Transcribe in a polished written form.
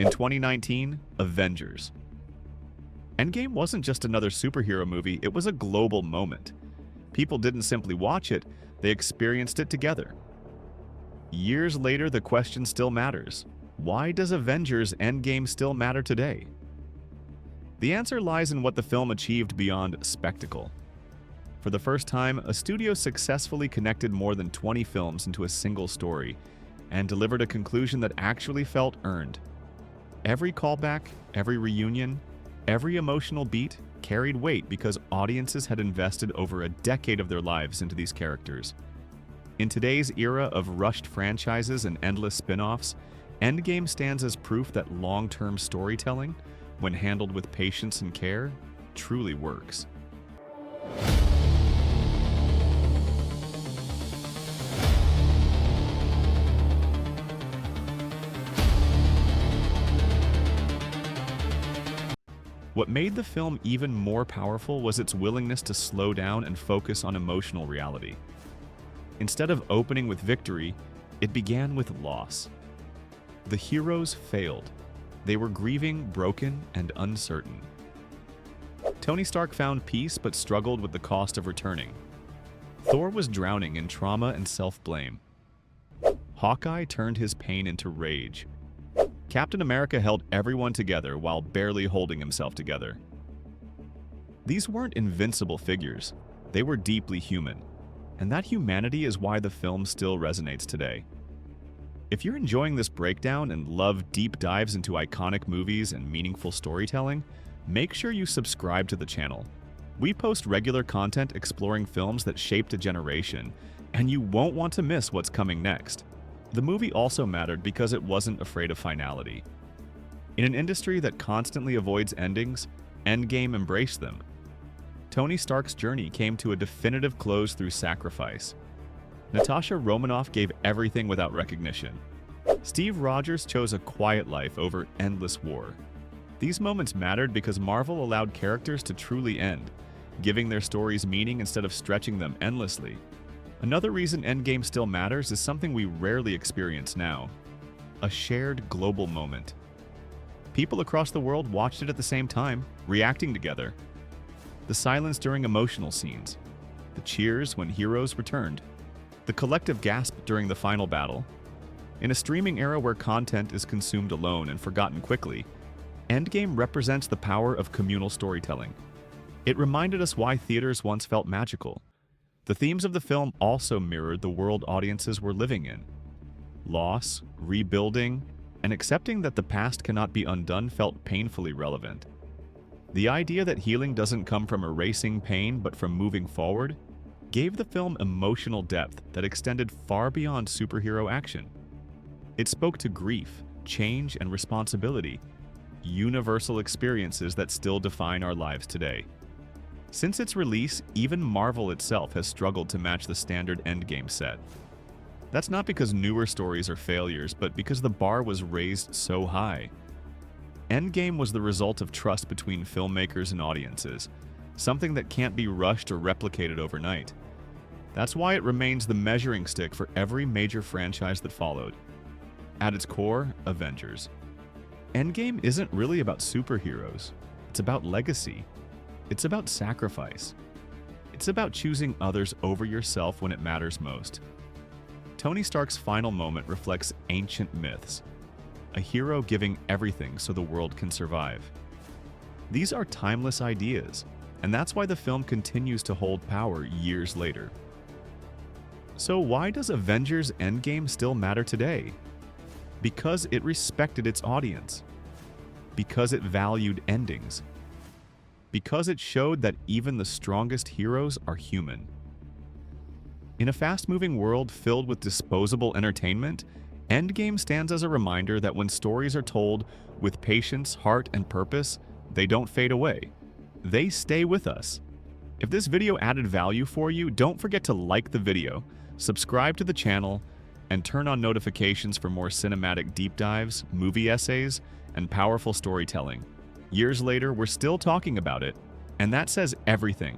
In 2019, Avengers. Endgame wasn't just another superhero movie, it was a global moment. People didn't simply watch it, they experienced it together. Years later, the question still matters. Why does Avengers Endgame still matter today? The answer lies in what the film achieved beyond spectacle. For the first time, a studio successfully connected more than 20 films into a single story and delivered a conclusion that actually felt earned. Every callback, every reunion, every emotional beat carried weight because audiences had invested over a decade of their lives into these characters. In today's era of rushed franchises and endless spin-offs, Endgame stands as proof that long-term storytelling, when handled with patience and care, truly works. What made the film even more powerful was its willingness to slow down and focus on emotional reality. Instead of opening with victory, it began with loss. The heroes failed. They were grieving, broken, and uncertain. Tony Stark found peace but struggled with the cost of returning. Thor was drowning in trauma and self-blame. Hawkeye turned his pain into rage. Captain America held everyone together while barely holding himself together. These weren't invincible figures. They were deeply human. And that humanity is why the film still resonates today. If you're enjoying this breakdown and love deep dives into iconic movies and meaningful storytelling, make sure you subscribe to the channel. We post regular content exploring films that shaped a generation, and you won't want to miss what's coming next. The movie also mattered because it wasn't afraid of finality. In an industry that constantly avoids endings, Endgame embraced them. Tony Stark's journey came to a definitive close through sacrifice. Natasha Romanoff gave everything without recognition. Steve Rogers chose a quiet life over endless war. These moments mattered because Marvel allowed characters to truly end, giving their stories meaning instead of stretching them endlessly. Another reason Endgame still matters is something we rarely experience now: a shared global moment. People across the world watched it at the same time, reacting together. The silence during emotional scenes, the cheers when heroes returned, the collective gasp during the final battle. In a streaming era where content is consumed alone and forgotten quickly, Endgame represents the power of communal storytelling. It reminded us why theaters once felt magical. The themes of the film also mirrored the world audiences were living in. Loss, rebuilding, and accepting that the past cannot be undone felt painfully relevant. The idea that healing doesn't come from erasing pain but from moving forward gave the film emotional depth that extended far beyond superhero action. It spoke to grief, change, and responsibility, universal experiences that still define our lives today. Since its release, even Marvel itself has struggled to match the standard Endgame set. That's not because newer stories are failures, but because the bar was raised so high. Endgame was the result of trust between filmmakers and audiences, something that can't be rushed or replicated overnight. That's why it remains the measuring stick for every major franchise that followed. At its core, Avengers. Endgame isn't really about superheroes. It's about legacy. It's about sacrifice. It's about choosing others over yourself when it matters most. Tony Stark's final moment reflects ancient myths, a hero giving everything so the world can survive. These are timeless ideas, and that's why the film continues to hold power years later. So why does Avengers Endgame still matter today? Because it respected its audience. Because it valued endings. Because it showed that even the strongest heroes are human. In a fast-moving world filled with disposable entertainment, Endgame stands as a reminder that when stories are told with patience, heart, and purpose, they don't fade away. They stay with us. If this video added value for you, don't forget to like the video, subscribe to the channel, and turn on notifications for more cinematic deep dives, movie essays, and powerful storytelling. Years later, we're still talking about it, and that says everything.